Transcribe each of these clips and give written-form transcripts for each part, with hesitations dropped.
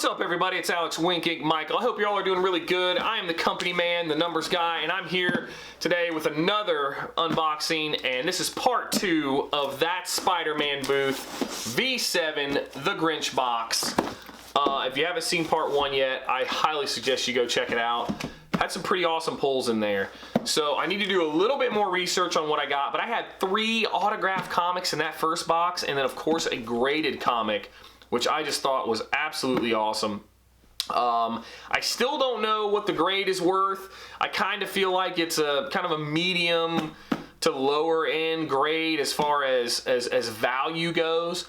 What's up, everybody? It's Alex Winking Michael. I hope you all are doing really good. I am the company man, the numbers guy, and I'm here today with another unboxing, and this is part 2 of That Spiderman Booth V7 The Grinch box. If you haven't seen part 1 yet, I highly suggest you go check it out. Had some pretty awesome pulls in there. So I need to do a little bit more research on what I got, but I had 3 autographed comics in that first box, and then of course a graded comic, which I just thought was absolutely awesome. I still don't know what the grade is worth. I kind of feel like it's a kind of a medium to lower end grade as far as value goes.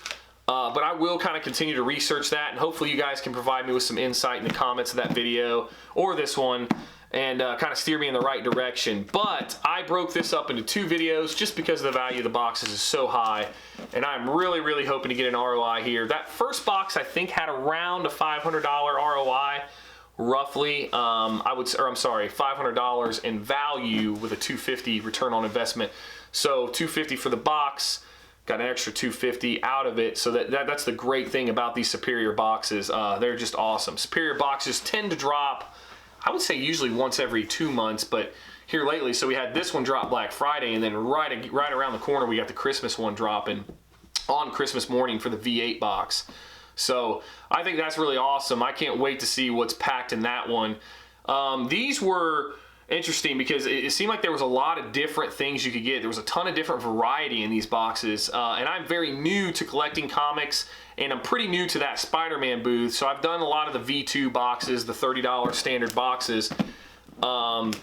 But I will kind of continue to research that, and hopefully you guys can provide me with some insight in the comments of that video or this one, and kind of steer me in the right direction. But I broke this up into 2 videos just because the value of the boxes is so high, and I'm really hoping to get an ROI here. That first box I think had around a $500 ROI, roughly. I'm sorry, $500 in value with a $250 return on investment. So $250 for the box, got an extra $250 out of it. So that's the great thing about these Superior boxes. They're just awesome. Superior boxes tend to drop, I would say usually once every 2 months, but here lately, so we had this one drop Black Friday, and then right around the corner we got the Christmas one dropping on Christmas morning for the V8 box. So I think that's really awesome. I can't wait to see what's packed in that one. These were interesting because it seemed like there was a lot of different things you could get. There was a ton of different variety in these boxes, and I'm very new to collecting comics, and I'm pretty new to That Spider-Man Booth, so I've done a lot of the V2 boxes, the $30 standard boxes, and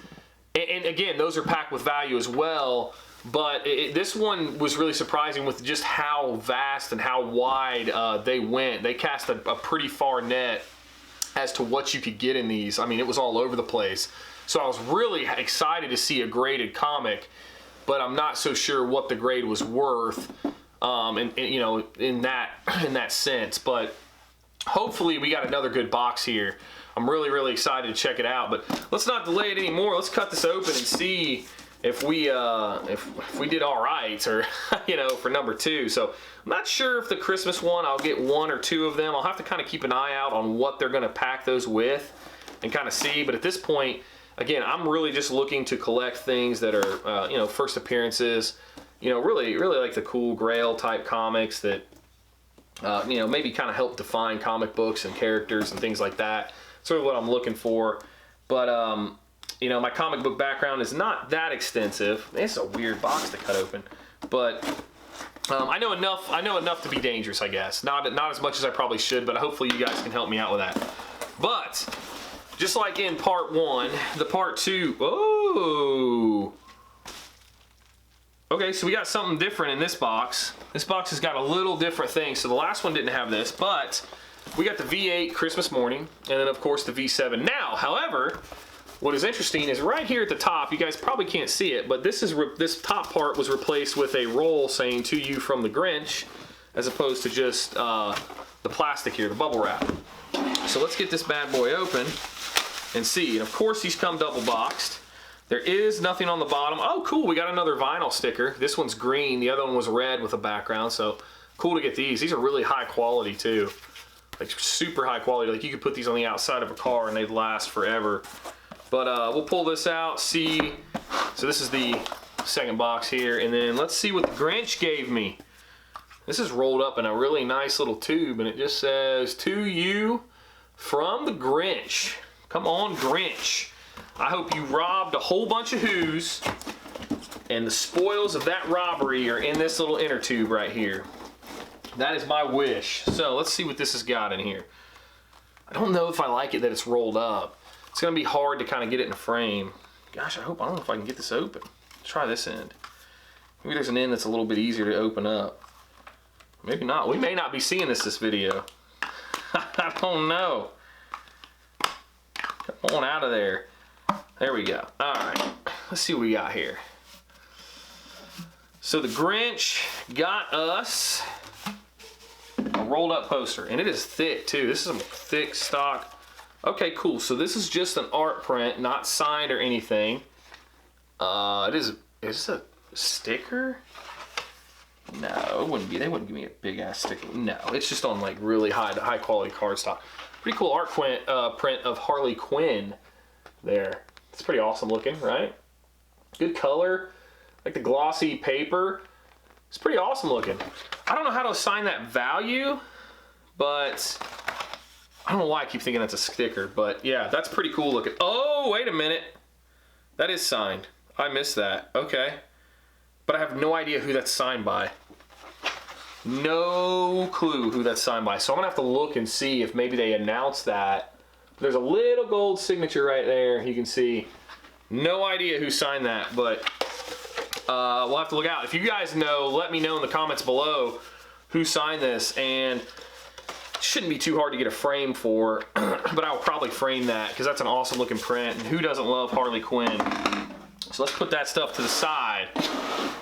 again, those are packed with value as well, but this one was really surprising with just how vast and how wide they went. They cast a pretty far net as to what you could get in these. I mean, it was all over the place. So I was really excited to see a graded comic, but I'm not so sure what the grade was worth, you know, in that sense. But hopefully we got another good box here. I'm really excited to check it out. But let's not delay it anymore. Let's cut this open and see if we did all right, or you know, for number 2. So I'm not sure if the Christmas one I'll get 1 or 2 of them. I'll have to kind of keep an eye out on what they're going to pack those with and kind of see. But at this point, again, I'm really just looking to collect things that are, you know, first appearances, you know, really like the cool GRAIL type comics that, you know, maybe kind of help define comic books and characters and things like that. Sort of what I'm looking for. But, you know, my comic book background is not that extensive. It's a weird box to cut open, but I know enough to be dangerous, I guess. Not as much as I probably should, but hopefully you guys can help me out with that. But just like in part 1, the part 2, oh! Okay, so we got something different in this box. This box has got a little different thing. So the last one didn't have this, but we got the V8 Christmas morning, and then of course the V7. Now, however, what is interesting is right here at the top, you guys probably can't see it, but this top part was replaced with a roll saying "To You from the Grinch," as opposed to just the plastic here, the bubble wrap. So let's get this bad boy open and see. And of course these come double boxed. There is nothing on the bottom. Oh cool, we got another vinyl sticker. This one's green, the other one was red with a background, so cool to get these. These are really high quality too. Like super high quality. Like you could put these on the outside of a car and they'd last forever. But we'll pull this out, see. So this is the second box here, and then let's see what the Grinch gave me. This is rolled up in a really nice little tube, and it just says, "To you from the Grinch." Come on, Grinch. I hope you robbed a whole bunch of Who's, and the spoils of that robbery are in this little inner tube right here. That is my wish. So let's see what this has got in here. I don't know if I like it that it's rolled up. It's gonna be hard to kind of get it in a frame. Gosh, I don't know if I can get this open. Let's try this end. Maybe there's an end that's a little bit easier to open up. Maybe not. We may not be seeing this video. I don't know. Come on out of there. There we go. All right, let's see what we got here. So the Grinch got us a rolled up poster, and it is thick too. This is some thick stock. Okay, cool. So this is just an art print, not signed or anything. Is this a sticker? No, it wouldn't be. They wouldn't give me a big ass sticker. No, it's just on like really high quality cardstock. Pretty cool art print of Harley Quinn there. It's pretty awesome looking, right? Good color, like the glossy paper. It's pretty awesome looking. I don't know how to assign that value, but I don't know why I keep thinking that's a sticker, but yeah, that's pretty cool looking. Oh, wait a minute. That is signed. I missed that. Okay. But I have no idea who that's signed by. No clue who that's signed by. So I'm gonna have to look and see if maybe they announced that. There's a little gold signature right there. You can see. No idea who signed that, but we'll have to look out. If you guys know, let me know in the comments below who signed this. And it shouldn't be too hard to get a frame for, but I'll probably frame that because that's an awesome looking print. And who doesn't love Harley Quinn? So let's put that stuff to the side.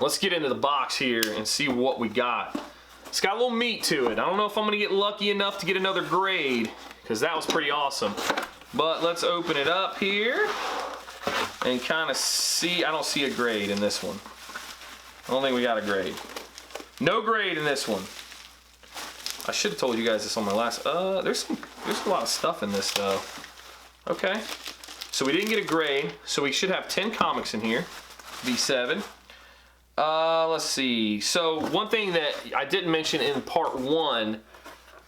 Let's get into the box here and see what we got. It's got a little meat to it. I don't know if I'm gonna get lucky enough to get another grade because that was pretty awesome. But let's open it up here and kind of see. I don't see a grade in this one. I don't think we got a grade. No grade in this one. I should have told you guys this on my last. There's a lot of stuff in this though. Okay. So we didn't get a grade, so we should have 10 comics in here. V7. Let's see. So one thing that I didn't mention in part 1,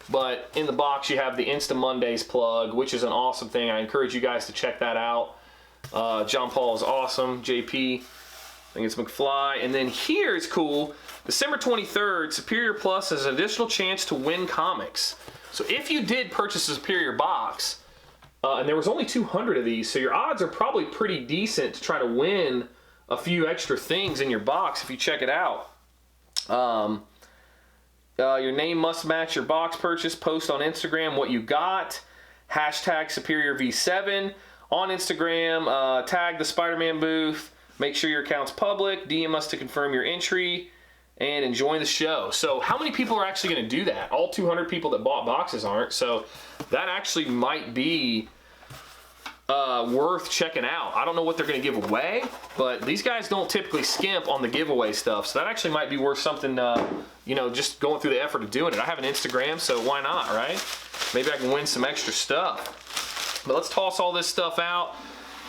but in the box you have the Insta Mondays plug, which is an awesome thing. I encourage you guys to check that out. John Paul is awesome. JP, I think it's McFly. And then here it's cool. December 23rd, Superior Plus has an additional chance to win comics. So if you did purchase a Superior box, and there was only 200 of these, so your odds are probably pretty decent to try to win a few extra things in your box if you check it out. Your name must match your box purchase. Post on Instagram what you got. Hashtag Superior V7 on Instagram. Tag the Spider-Man booth. Make sure your account's public. DM us to confirm your entry. And enjoy the show. So how many people are actually going to do that? All 200 people that bought boxes aren't. So that actually might be worth checking out. I don't know what they're going to give away, but these guys don't typically skimp on the giveaway stuff. So that actually might be worth something, you know, just going through the effort of doing it. I have an Instagram, so why not, right? Maybe I can win some extra stuff. But let's toss all this stuff out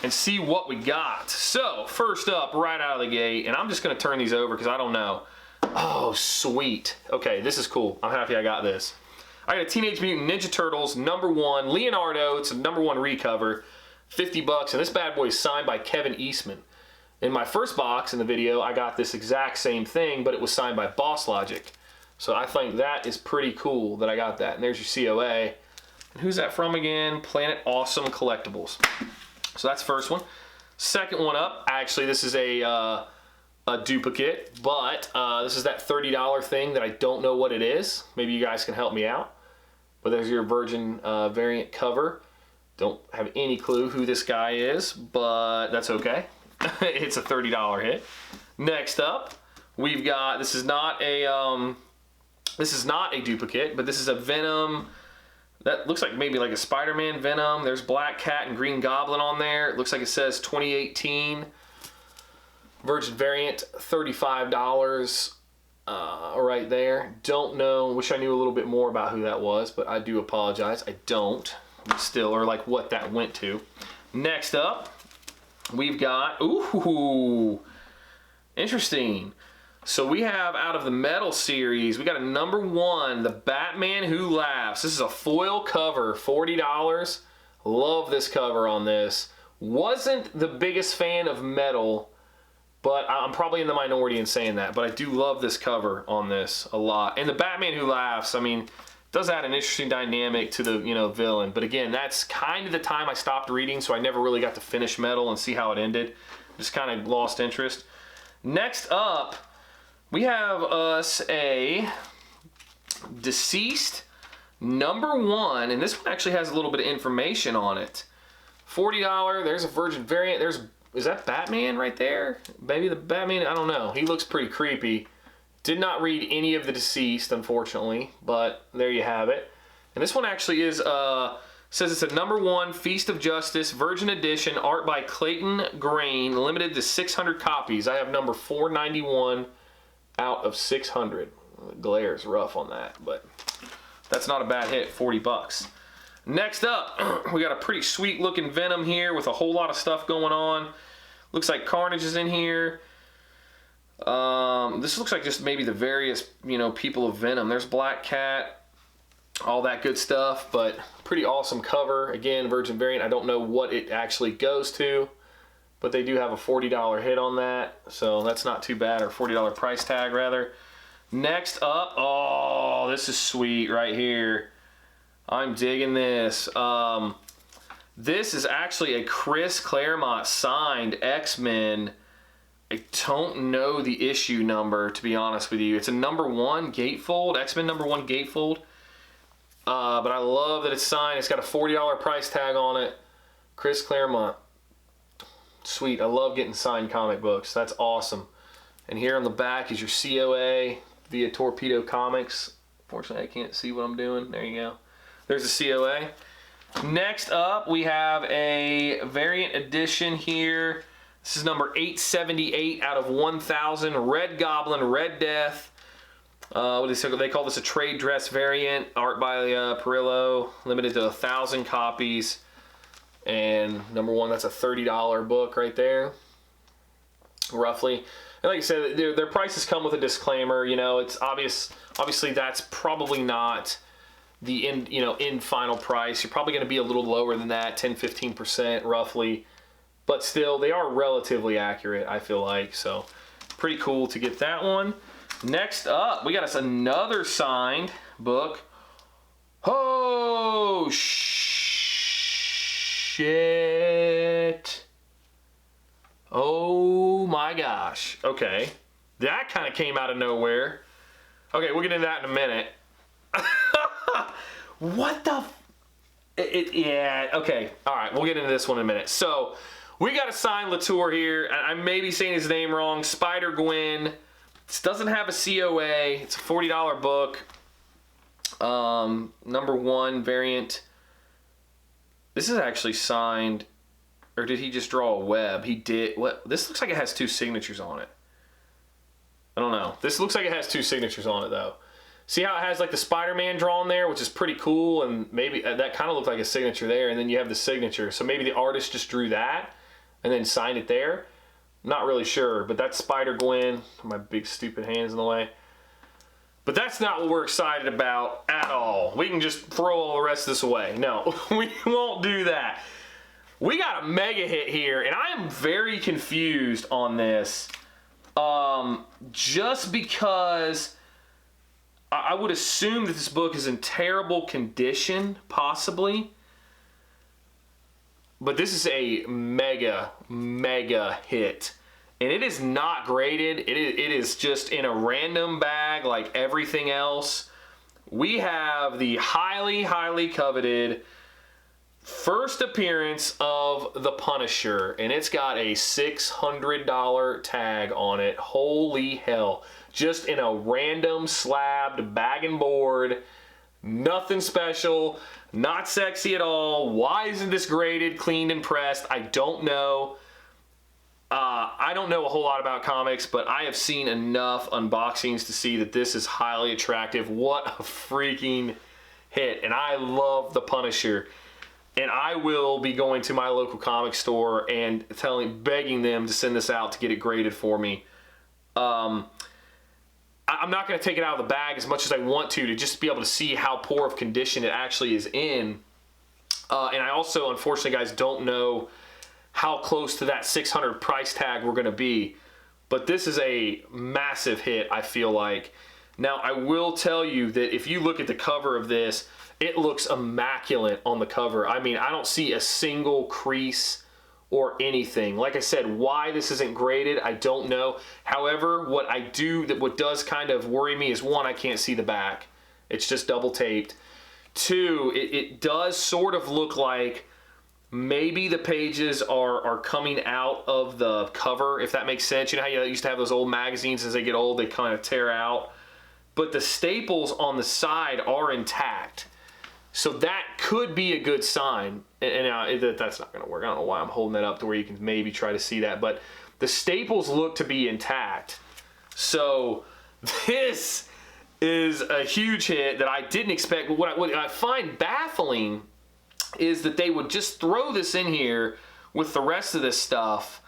and see what we got. So first up, right out of the gate, and I'm just going to turn these over because I don't know. Oh, sweet. Okay, this is cool. I'm happy I got this. I got a Teenage Mutant Ninja Turtles #1 Leonardo. It's a #1 recover. 50 bucks, and this bad boy is signed by Kevin Eastman. In my first box in the video, I got this exact same thing, but it was signed by Boss Logic. So I think that is pretty cool that I got that. And there's your COA. And who's that from again? Planet Awesome Collectibles. So that's the first one. Second one up, actually this is a duplicate, but this is that $30 thing that I don't know what it is. Maybe you guys can help me out. But there's your Virgin variant cover. Don't have any clue who this guy is, but that's okay. It's a $30 hit. Next up, we've got, this is not a duplicate, but this is a Venom. That looks like maybe like a Spider-Man Venom. There's Black Cat and Green Goblin on there. It looks like it says 2018. Virgin variant, $35 right there. Don't know, wish I knew a little bit more about who that was, but I do apologize. I don't. Still, or like what that went to. Next up, we've got, ooh, interesting. So we have out of the metal series, we got a #1, the Batman Who Laughs. This is a foil cover, $40. Love this cover on this. Wasn't the biggest fan of metal, but I'm probably in the minority in saying that, but I do love this cover on this a lot. And the Batman Who Laughs, I mean, does add an interesting dynamic to the, you know, villain. But again, that's kind of the time I stopped reading, so I never really got to finish metal and see how it ended. Just kind of lost interest. Next up, we have us a Deceased #1, and this one actually has a little bit of information on it. $40, there's a Virgin variant. Is that Batman right there? Maybe the Batman, I don't know. He looks pretty creepy. Did not read any of the Deceased, unfortunately, but there you have it. And this one actually is, says it's a #1 Feast of Justice Virgin Edition, art by Clayton Grain, limited to 600 copies. I have number 491 out of 600. The glare is rough on that, but that's not a bad hit, 40 bucks. Next up, we got a pretty sweet looking Venom here with a whole lot of stuff going on. Looks like Carnage is in here. This looks like just maybe the various, people of Venom. There's Black Cat, all that good stuff, but pretty awesome cover. Again, Virgin variant. I don't know what it actually goes to, but they do have a $40 hit on that, so that's not too bad, or $40 price tag rather. Next up, oh, this is sweet right here. I'm digging this. This is actually a Chris Claremont signed X-Men. I don't know the issue number, to be honest with you. It's a #1 gatefold, X-Men #1 gatefold. But I love that it's signed. It's got a $40 price tag on it. Chris Claremont. Sweet. I love getting signed comic books. That's awesome. And here on the back is your COA via Torpedo Comics. Fortunately, I can't see what I'm doing. There you go. There's the COA. Next up, we have a variant edition here. This is number 878 out of 1,000. Red Goblin, Red Death. They call this a trade dress variant. Art by Perillo. Limited to 1,000 copies. And #1, that's a $30 book right there, roughly. And like I said, their prices come with a disclaimer. It's obviously that's probably not the in final price. You're probably going to be a little lower than that, 10-15% roughly. But still, they are relatively accurate, I feel like. So pretty cool to get that one. Next up, we got us another signed book. Oh, shit. Oh my gosh. Okay. That kind of came out of nowhere. Okay, we'll get into that in a minute. What the? Yeah, okay. All right, we'll get into this one in a minute. So, we got a signed Latour here. I may be saying his name wrong. Spider-Gwen. This doesn't have a COA. It's a $40 book. #1 variant. This is actually signed, or did he just draw a web? He did. What? This looks like it has 2 signatures on it. I don't know. This looks like it has 2 signatures on it, though. See how it has like the Spider-Man drawn there, which is pretty cool, and maybe that kind of looked like a signature there, and then you have the signature. So maybe the artist just drew that and then signed it there. Not really sure, but that's Spider-Gwen. My big stupid hands in the way. But that's not what we're excited about at all. We can just throw all the rest of this away. No, we won't do that. We got a mega hit here, and I am very confused on this. Just because I would assume that this book is in terrible condition, possibly. But this is a mega hit. And it is not graded. It is just in a random bag like everything else. We have the highly coveted first appearance of the Punisher. And it's got a $600 tag on it. Holy hell. Just in a random slabbed bag and board. Nothing special. Not sexy at all. Why isn't this graded, cleaned, and pressed? I don't know. I don't know a whole lot about comics, but I have seen enough unboxings to see that this is highly attractive. What a freaking hit. And I love the Punisher. And I will be going to my local comic store and begging them to send this out to get it graded for me. I'm not going to take it out of the bag as much as I want to just be able to see how poor of condition it actually is in. And I also, unfortunately, guys, don't know how close to that 600 price tag we're going to be. But this is a massive hit, I feel like. Now, I will tell you that if you look at the cover of this, it looks immaculate on the cover. I mean, I don't see a single crease or anything. Like I said, why this isn't graded, I don't know. However, what does kind of worry me is, one, I can't see the back. It's just double taped. Two, it does sort of look like maybe the pages are coming out of the cover, if that makes sense. You know how you used to have those old magazines, as they get old, they kind of tear out. But the staples on the side are intact. So that could be a good sign. And that's not going to work. I don't know why I'm holding that up to where you can maybe try to see that. But the staples look to be intact. So this is a huge hit that I didn't expect. But what I find baffling is that they would just throw this in here with the rest of this stuff.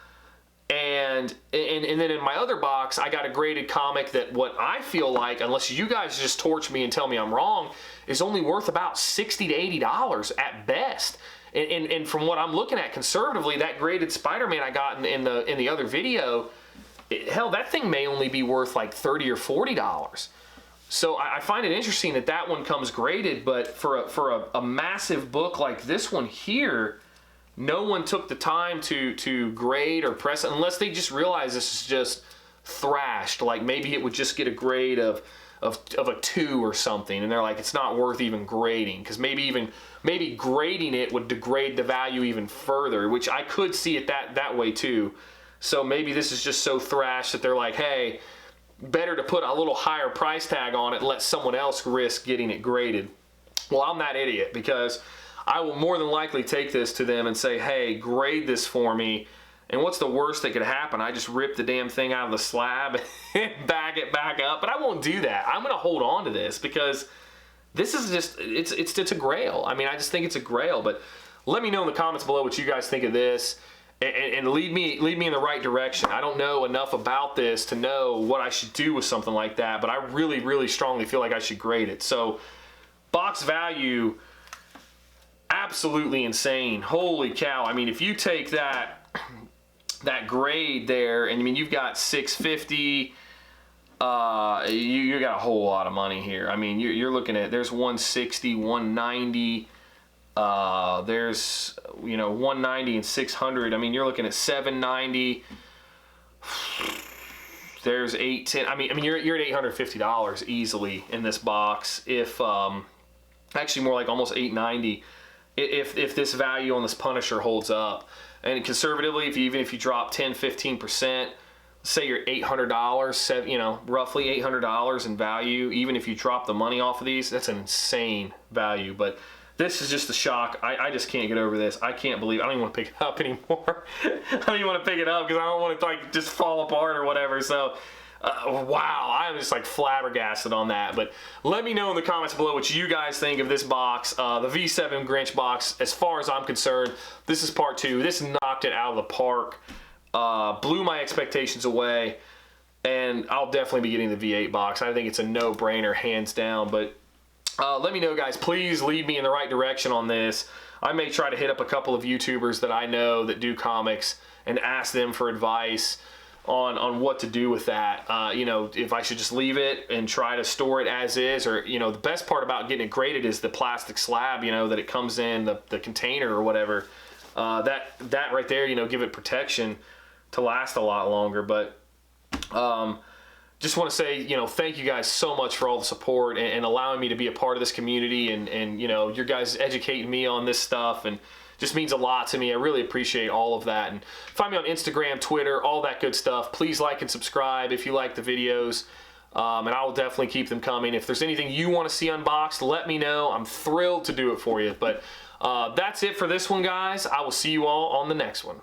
And then in my other box, I got a graded comic that what I feel like, unless you guys just torch me and tell me I'm wrong, is only worth about $60 to $80 at best. And from what I'm looking at conservatively, that graded Spider-Man I got in the other video, hell, that thing may only be worth like $30 or $40. So I find it interesting that that one comes graded, but for a massive book like this one here, no one took the time to grade or press it, unless they just realize this is just thrashed. Like maybe it would just get a grade of a 2 or something, and they're like, it's not worth even grading, because maybe grading it would degrade the value even further, which I could see it that way too. So maybe this is just so thrashed that they're like, hey, better to put a little higher price tag on it and let someone else risk getting it graded. Well, I'm that idiot, because I will more than likely take this to them and say, hey, grade this for me. And what's the worst that could happen? I just rip the damn thing out of the slab and bag it back up. But I won't do that. I'm going to hold on to this, because this is just, it's a grail. I mean, I just think it's a grail. But let me know in the comments below what you guys think of this, and lead me in the right direction. I don't know enough about this to know what I should do with something like that, but I really, really strongly feel like I should grade it. So box value, absolutely insane. Holy cow. I mean, if you take that grade there, and I mean, you've got $650, you got a whole lot of money here. I mean, you're looking at, there's $160, $190, there's, you know, $190 and $600. I mean, you're looking at $790. There's $810. I mean, you're at $850 easily in this box. If actually more like almost $890. If this value on this Punisher holds up. And conservatively, even if you drop 10-15%, say you're $800, you know, roughly $800 in value, even if you drop the money off of these, that's an insane value. But this is just a shock. I just can't get over this. I can't believe, I don't even want to pick it up anymore. I don't even want to pick it up because I don't want it to like just fall apart or whatever. So wow, I'm just like flabbergasted on that. But let me know in the comments below what you guys think of this box, the V7 Grinch box. As far as I'm concerned, this is part 2. This knocked it out of the park, blew my expectations away, and I'll definitely be getting the V8 box. I think it's a no-brainer, hands down. But let me know, guys. Please lead me in the right direction on this. I may try to hit up a couple of YouTubers that I know that do comics and ask them for advice on what to do with that. You know, if I should just leave it and try to store it as is, or, you know, the best part about getting it graded is the plastic slab, you know, that it comes in, the container or whatever. That right there, you know, give it protection to last a lot longer. But just want to say, you know, thank you guys so much for all the support and allowing me to be a part of this community, and you know, your guys educating me on this stuff, and just means a lot to me. I really appreciate all of that. And find me on Instagram, Twitter, all that good stuff. Please like and subscribe if you like the videos, and I will definitely keep them coming. If there's anything you want to see unboxed, let me know. I'm thrilled to do it for you. But that's it for this one, guys. I will see you all on the next one.